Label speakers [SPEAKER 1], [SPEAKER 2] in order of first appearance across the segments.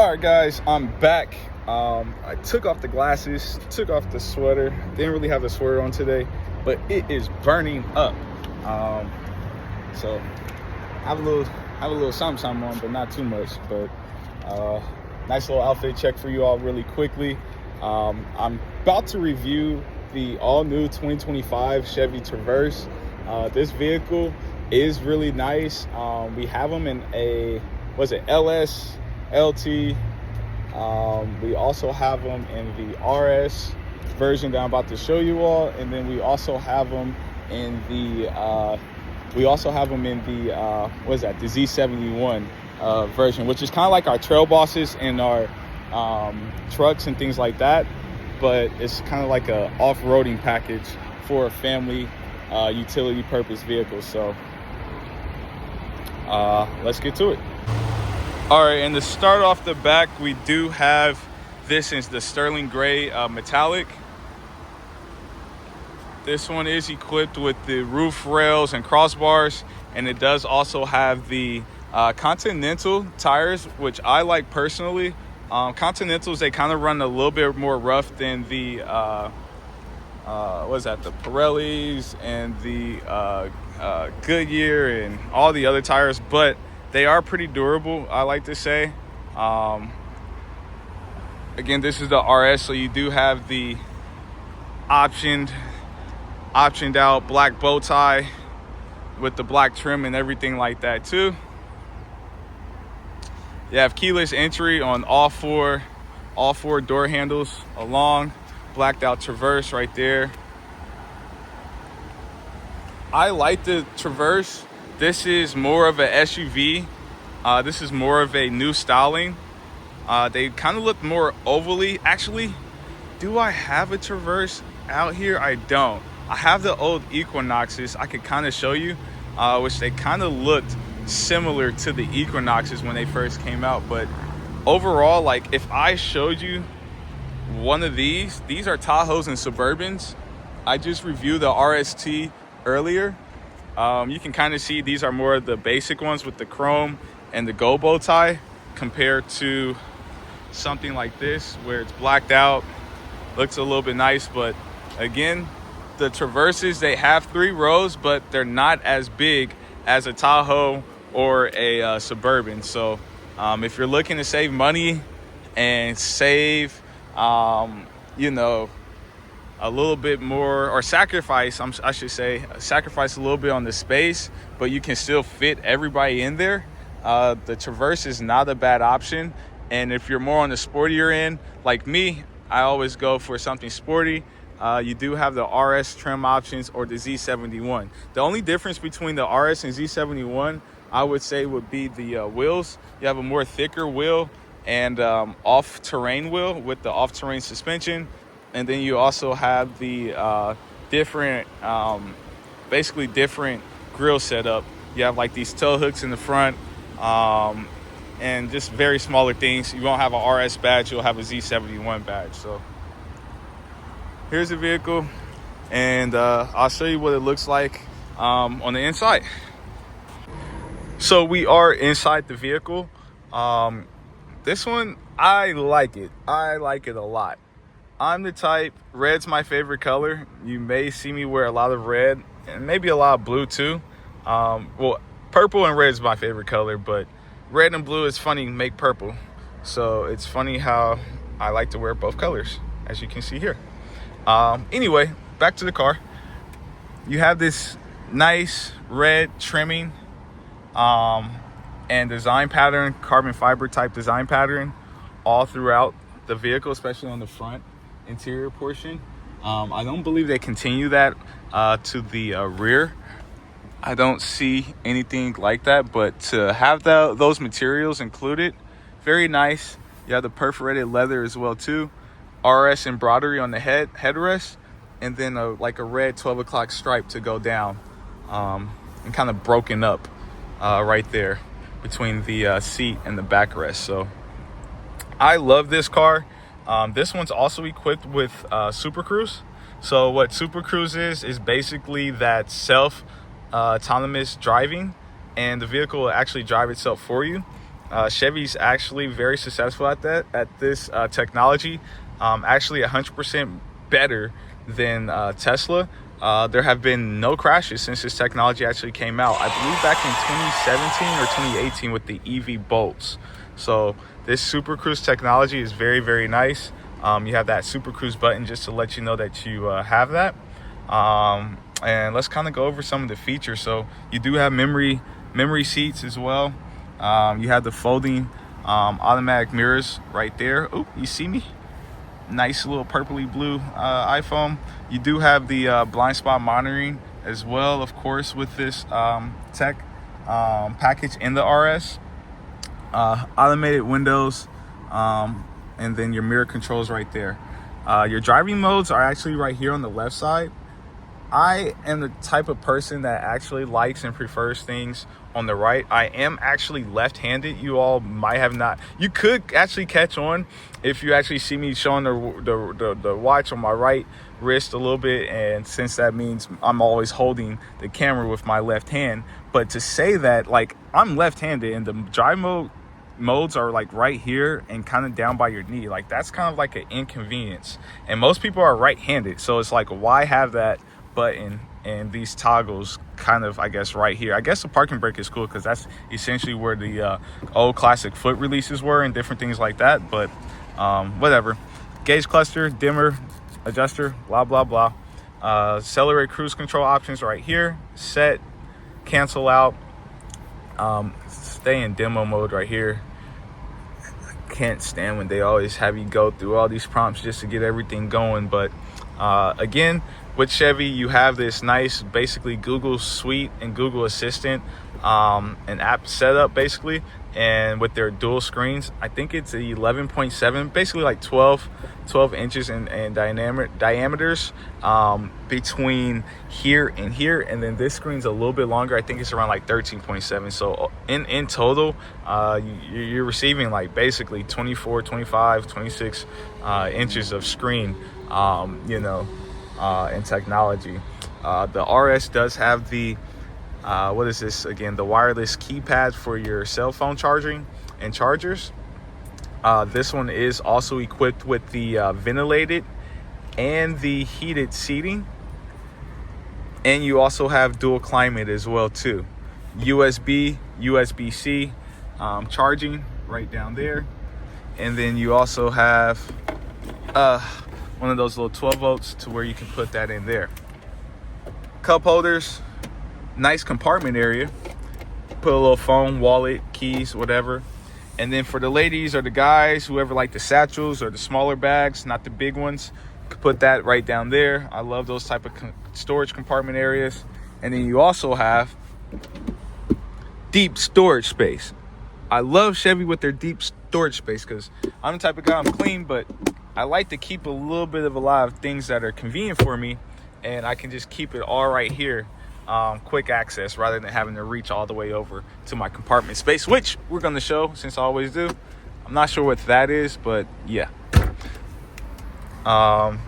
[SPEAKER 1] All right, guys, I'm back. I took off the glasses, took off the sweater. Didn't really have the sweater on today, but it is burning up. So I have a little something on, but not too much. But nice little outfit check for you all really quickly. I'm about to review the all-new 2025 Chevy Traverse. This vehicle is really nice. We have them in a, LS, LT. We also have them in the RS version that I'm about to show you all, and then we also have them in the the Z71 version, which is kind of like our trail bosses and our trucks and things like that, but it's kind of like a off-roading package for a family utility purpose vehicle. So let's get to it. All right, and to start off the back, we do have this is the sterling gray metallic. This one is equipped with the roof rails and crossbars, and it does also have the Continental tires, which I like personally. Continentals, they kind of run a little bit more rough than the the Pirellis and the Goodyear and all the other tires, but they are pretty durable, I like to say. Again, this is the RS, so you do have the optioned out black bow tie with the black trim and everything like that too. You have keyless entry on all four door handles along. Blacked out Traverse right there. I like the Traverse. This is more of an SUV. This is more of a new styling. They kind of look more ovally. Actually, do I have a Traverse out here? I don't. I have the old Equinoxes. I could kind of show you, which they kind of looked similar to the Equinoxes when they first came out. But overall, like if I showed you one of these are Tahoes and Suburbans. I just reviewed the RST earlier. You can kind of see these are more of the basic ones with the chrome and the gold bow tie compared to something like this where it's blacked out, looks a little bit nice. But again, the Traverses, they have 3 rows, but they're not as big as a Tahoe or a Suburban. So if you're looking to save money and save a little bit more, or sacrifice a little bit on the space, but you can still fit everybody in there, the Traverse is not a bad option. And if you're more on the sportier end like me, I always go for something sporty. You do have the RS trim options or the Z71. The only difference between the RS and Z71, I would say, would be the wheels. You have a more thicker wheel and off-terrain wheel with the off-terrain suspension. And then you also have the different grill setup. You have like these tow hooks in the front and just very smaller things. You won't have an RS badge, you'll have a Z71 badge. So here's the vehicle, and I'll show you what it looks like on the inside. So we are inside the vehicle. This one, I like it. I like it a lot. I'm the type, red's my favorite color. You may see me wear a lot of red and maybe a lot of blue too. Purple and red is my favorite color, but red and blue is funny, make purple. So it's funny how I like to wear both colors, as you can see here. Anyway, back to the car. You have this nice red trimming and design pattern, carbon fiber type design pattern all throughout the vehicle, especially on the front interior portion. I don't believe they continue that to the rear. I don't see anything like that, but to have those materials included, very nice. You have the perforated leather as well too. RS embroidery on the headrest, and then a red 12 o'clock stripe to go down and kind of broken up right there between the seat and the backrest. So I love this car. This one's also equipped with Super Cruise. So what Super Cruise is basically that autonomous driving, and the vehicle will actually drive itself for you. Chevy's actually very successful at this technology. Actually 100% better than Tesla. There have been no crashes since this technology actually came out. I believe back in 2017 or 2018 with the EV Bolts. So this Super Cruise technology is very, very nice. You have that Super Cruise button just to let you know that you have that. And let's kind of go over some of the features. So you do have memory seats as well. You have the folding automatic mirrors right there. Oh, you see me? Nice little purpley blue iPhone. You do have the blind spot monitoring as well, of course, with this tech package in the RS. Automated windows, and then your mirror controls right there. Your driving modes are actually right here on the left side. I am the type of person that actually likes and prefers things on the right. I am actually left-handed. You all might have not. You could actually catch on if you actually see me showing the watch on my right wrist a little bit, and since that means I'm always holding the camera with my left hand. But to say that, like, I'm left-handed and the drive modes are like right here and kind of down by your knee, like that's kind of like an inconvenience, and most people are right-handed, so it's like, why have that button and these toggles kind of, I guess, right here? I guess the parking brake is cool because that's essentially where the old classic foot releases were and different things like that, but whatever. Gauge cluster, dimmer, adjuster, blah blah blah. Accelerate cruise control options right here. Set, cancel out, stay in demo mode right here. Can't stand when they always have you go through all these prompts just to get everything going. But again, with Chevy, you have this nice, basically Google Suite and Google Assistant, an app setup basically, and with their dual screens, I think it's 11.7, basically like 12 inches in diameters between here and here, and then this screen's a little bit longer. I think it's around like 13.7. So in total, you're receiving like basically 24, 25, 26 inches of screen, in technology. The RS does have the what is this again, the wireless keypad for your cell phone charging and chargers. This one is also equipped with the ventilated and the heated seating, and you also have dual climate as well too. USB-C charging right down there, and then you also have one of those little 12 volts to where you can put that in there. Cup holders, nice compartment area. Put a little phone, wallet, keys, whatever. And then for the ladies or the guys, whoever like the satchels or the smaller bags, not the big ones, you could put that right down there. I love those type of storage compartment areas. And then you also have deep storage space. I love Chevy with their deep storage space because I'm the type of guy, I'm clean, but I like to keep a little bit of a lot of things that are convenient for me, and I can just keep it all right here. Quick access rather than having to reach all the way over to my compartment space, which we're going to show since I always do. I'm not sure what that is, but yeah. Oh,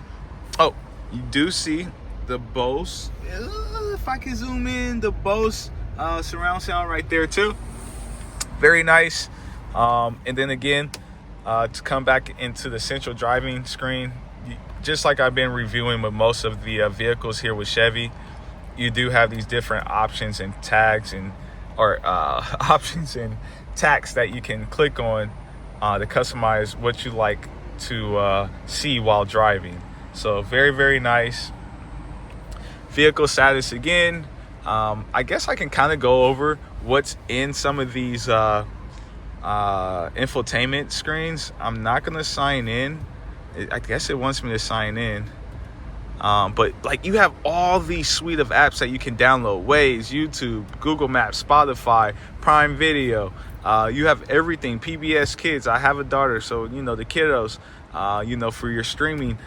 [SPEAKER 1] you do see the Bose, if I can zoom in, the Bose surround sound right there too. Very nice. And then again, to come back into the central driving screen, just like I've been reviewing with most of the vehicles here with Chevy, you do have these different options and tags options and tacks that you can click on to customize what you like to see while driving. So very, very nice. Vehicle status again. I guess I can kind of go over what's in some of these infotainment screens. I'm not gonna sign in. I guess it wants me to sign in. But like, you have all these suite of apps that you can download: Waze, YouTube, Google Maps, Spotify, Prime Video. You have everything. PBS Kids. I have a daughter, so the kiddos. For your streaming,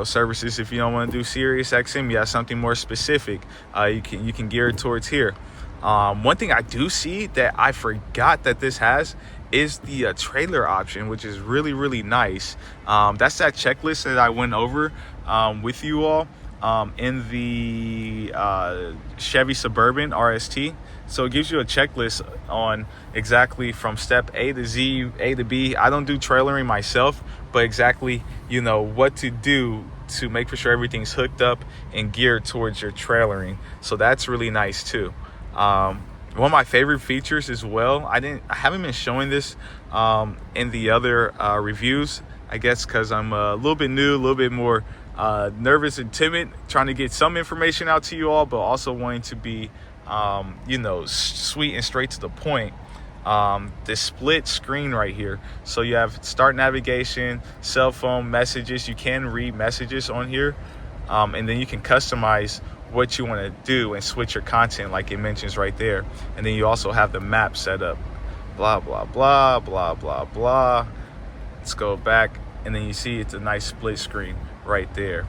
[SPEAKER 1] services. If you don't want to do Sirius XM, you have something more specific. You can gear it towards here. One thing I do see that I forgot that this has is the trailer option, which is really, really nice. That's that checklist that I went over with you all in the Chevy Suburban RST. So it gives you a checklist on exactly from step A to Z, A to B. I don't do trailering myself, but exactly, you know, what to do to make for sure everything's hooked up and geared towards your trailering. So that's really nice too. One of my favorite features as well, I haven't been showing this in the other reviews, I guess because I'm a little bit new, a little bit more nervous and timid, trying to get some information out to you all, but also wanting to be you know, sweet and straight to the point. This split screen right here, so you have start navigation, cell phone, messages. You can read messages on here, and then you can customize what you want to do and switch your content like it mentions right there. And then you also have the map set up, blah blah blah blah blah blah. Let's go back, and then you see it's a nice split screen right there.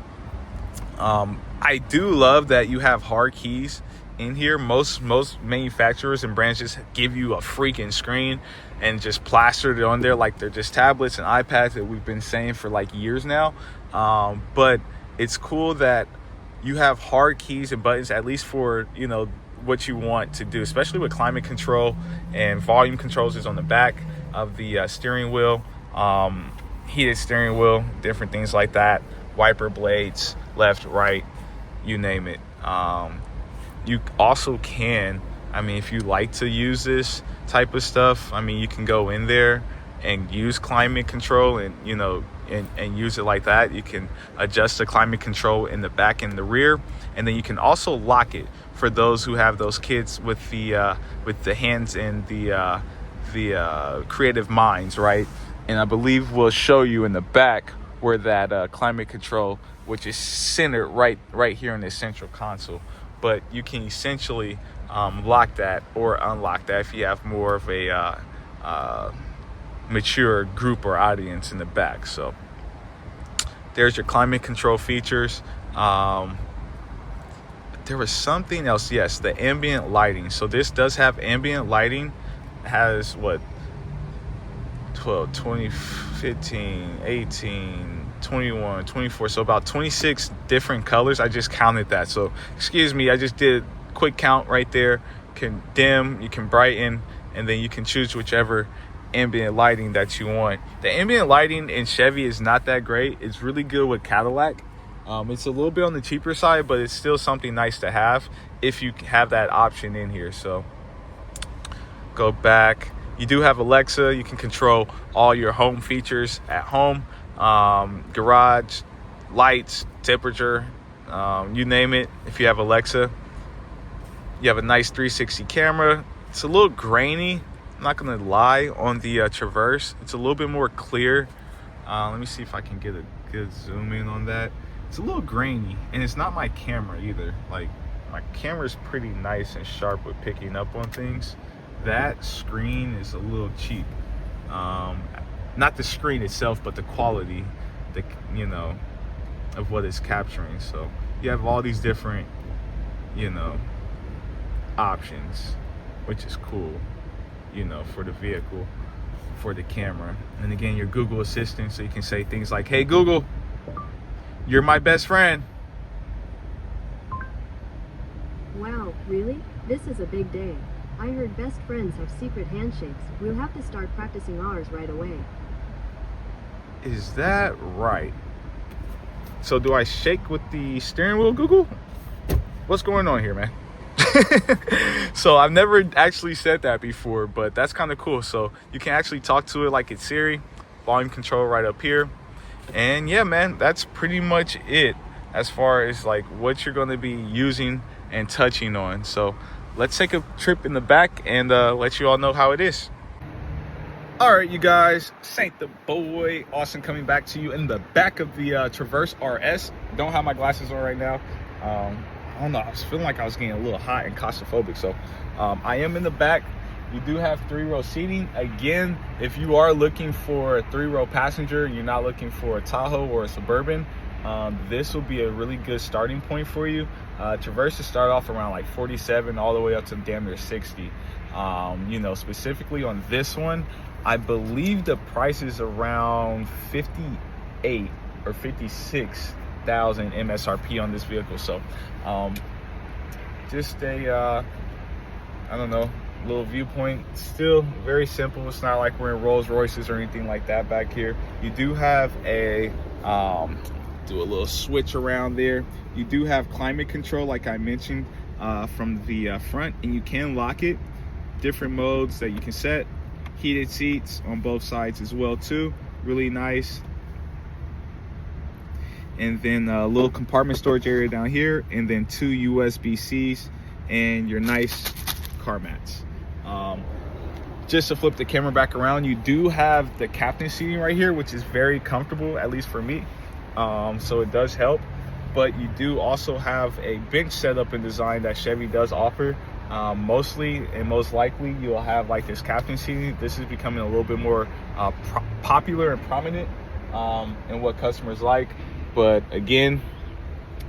[SPEAKER 1] I do love that you have hard keys in here. Most manufacturers and brands just give you a freaking screen and just plastered it on there like they're just tablets and iPads that we've been saying for like years now. But it's cool that you have hard keys and buttons, at least for, you know, what you want to do, especially with climate control and volume controls is on the back of the steering wheel, heated steering wheel, different things like that, wiper blades, left, right, you name it. You also can, I mean, if you like to use this type of stuff, I mean, you can go in there and use climate control and, you know, and use it like that. You can adjust the climate control in the back and the rear, and then you can also lock it for those who have those kids with the hands and the creative minds, right? And I believe we'll show you in the back where that climate control, which is centered right here in this central console. But you can essentially lock that or unlock that if you have more of a mature group or audience in the back. So there's your climate control features. There was something else. Yes, the ambient lighting. So this does have ambient lighting. It has what, 12, 20, 15, 18, 21, 24, so about 26 different colors. I just counted that, so excuse me, I just did a quick count right there. You can dim, you can brighten, and then you can choose whichever ambient lighting that you want. The ambient lighting in Chevy is not that great. It's really good with Cadillac. It's a little bit on the cheaper side, but it's still something nice to have if you have that option in here. So go back. You do have Alexa. You can control all your home features at home, garage, lights, temperature, you name it. If you have Alexa, you have a nice 360 camera. It's a little grainy, I'm not gonna lie, on the Traverse. It's a little bit more clear. Let me see if I can get a good zoom in on that. It's a little grainy, and it's not my camera either. Like, my camera's pretty nice and sharp with picking up on things. That screen is a little cheap. Not the screen itself, but the quality, you know, of what it's capturing. So you have all these different, you know, options, which is cool, you know, for the vehicle, for the camera. And again, your Google Assistant, so you can say things like, "Hey Google, you're my best friend."
[SPEAKER 2] Wow, really? This is a big day. I heard best friends have secret handshakes. We'll have to start practicing ours right away.
[SPEAKER 1] Is that right? So do I shake with the steering wheel, Google? What's going on here, man? So I've never actually said that before, but that's kind of cool. So you can actually talk to it like it's Siri. Volume control right up here. And yeah, man, that's pretty much it as far as like what you're going to be using and touching on. So let's take a trip in the back and let you all know how it is. All right, you guys, Saint the boy Austin coming back to you in the back of the Traverse RS. Don't have my glasses on right now. I don't know, I was feeling like I was getting a little hot and claustrophobic. So I am in the back. You do have 3-row seating. Again, if you are looking for a 3-row passenger, you're not looking for a Tahoe or a Suburban, this will be a really good starting point for you. Traverses start off around like 47 all the way up to damn near 60. You know, specifically on this one, I believe the price is around 58 or 56,000 MSRP on this vehicle. So just a I don't know, little viewpoint. Still very simple. It's not like we're in Rolls Royces or anything like that back here. You do have a do a little switch around there. You do have climate control, like I mentioned, from the front, and you can lock it. Different modes that you can set. Heated seats on both sides as well too. Really nice. And then a little compartment storage area down here, and then 2 USB-Cs and your nice car mats. Just to flip the camera back around, you do have the captain seating right here, which is very comfortable, at least for me. So it does help. But you do also have a bench setup and design that Chevy does offer. Mostly and most likely you'll have like this captain seating. This is becoming a little bit more popular and prominent in what customers like. But again,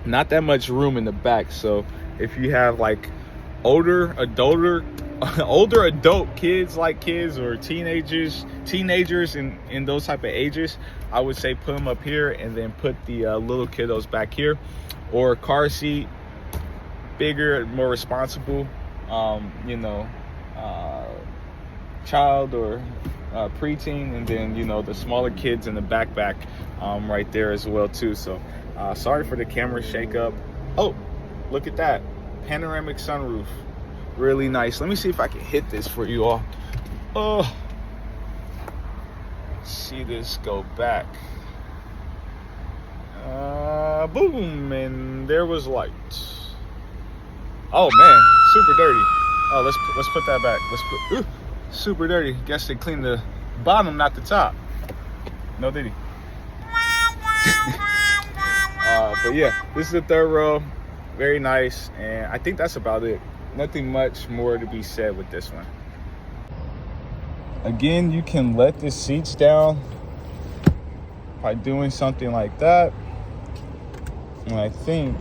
[SPEAKER 1] not that much room in the back. So if you have like older adult kids, like kids or teenagers in those type of ages, I would say put them up here and then put the little kiddos back here. Or car seat, bigger, more responsible, you know, child or preteen, and then, you know, the smaller kids in the backpack right there as well too. So sorry for the camera shake up. Oh, look at that, panoramic sunroof, really nice. Let me see if I can hit this for you all. Oh, see this go back. Boom, and there was light. Oh man, super dirty. Oh, let's put that back. Super dirty. Guess they cleaned the bottom, not the top. No diddy. But yeah, this is the third row. Very nice, and I think that's about it. Nothing much more to be said with this one. Again, you can let the seats down by doing something like that. And I think,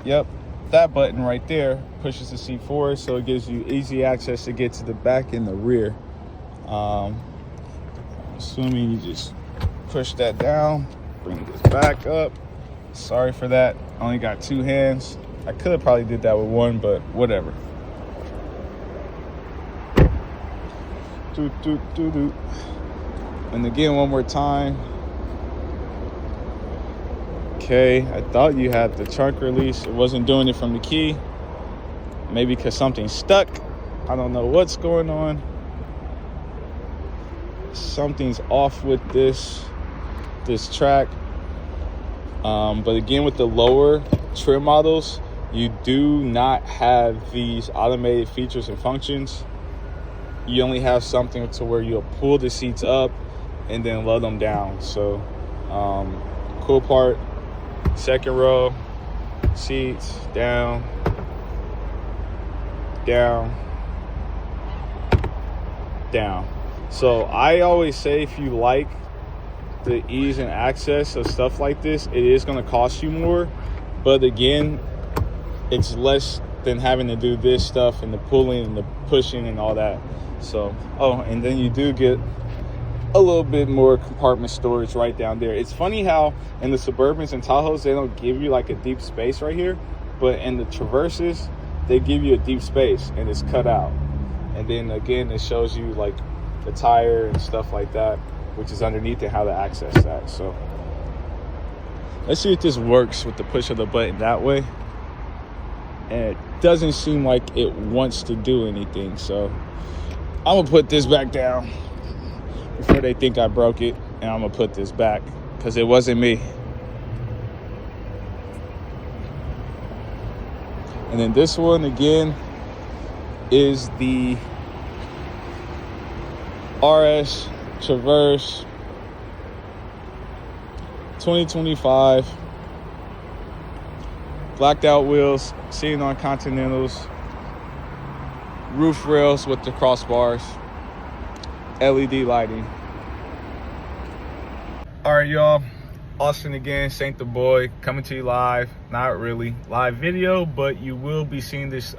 [SPEAKER 1] yep, that button right there pushes the seat forward, so it gives you easy access to get to the back and the rear. Assuming you just push that down, bring this back up. Sorry for that, only got 2 hands. I could have probably did that with 1, but whatever. And again, one more time. Okay, I thought you had the trunk release. It wasn't doing it from the key. Maybe because something's stuck. I don't know what's going on. Something's off with this track. But again, with the lower trim models, you do not have these automated features and functions. You only have something to where you'll pull the seats up and then let them down. So cool part, second row, seats down, down, down. So I always say, if you like the ease and access of stuff like this, it is going to cost you more, but again, it's less than having to do this stuff and the pulling and the pushing and all that. So, oh, and then you do get a little bit more compartment storage right down there. It's funny how in the Suburbans and Tahoes, they don't give you like a deep space right here, but in the Traverses, they give you a deep space and it's cut out. And then again, it shows you like the tire and stuff like that, which is underneath, and how to access that. So let's see if this works with the push of the button that way. And it doesn't seem like it wants to do anything. So I'm gonna put this back down before they think I broke it, and I'm gonna put this back because it wasn't me. And then this one again is the RS Traverse 2025, blacked out wheels, seen on Continentals, roof rails with the crossbars, LED lighting. All right, y'all, Austin again, Saint the Boy, coming to you live. Not really live video, but you will be seeing this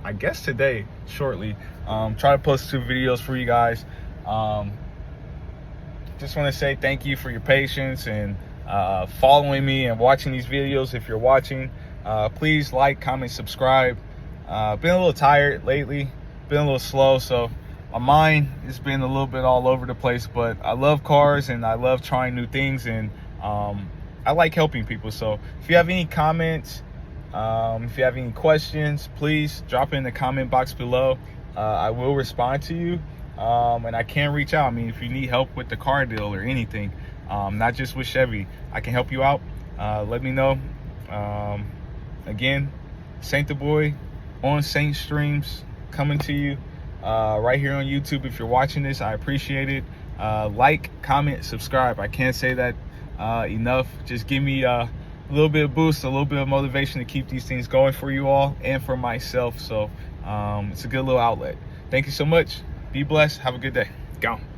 [SPEAKER 1] I guess today, shortly. Try to post 2 videos for you guys. Just want to say thank you for your patience and following me and watching these videos. If you're watching, please like, comment, subscribe. Been a little tired lately, been a little slow, so my mind has been a little bit all over the place, but I love cars and I love trying new things, and I like helping people. So if you have any comments, if you have any questions, please drop it in the comment box below. I will respond to you, and I can reach out. I mean, if you need help with the car deal or anything, not just with Chevy, I can help you out. Let me know. Again, Saint the Boy on Saint Streams, coming to you right here on YouTube. If you're watching this, I appreciate it. Like, comment, subscribe. I can't say that enough. Just give me a little bit of boost, a little bit of motivation to keep these things going for you all and for myself. So it's a good little outlet. Thank you so much. Be blessed. Have a good day. Gone.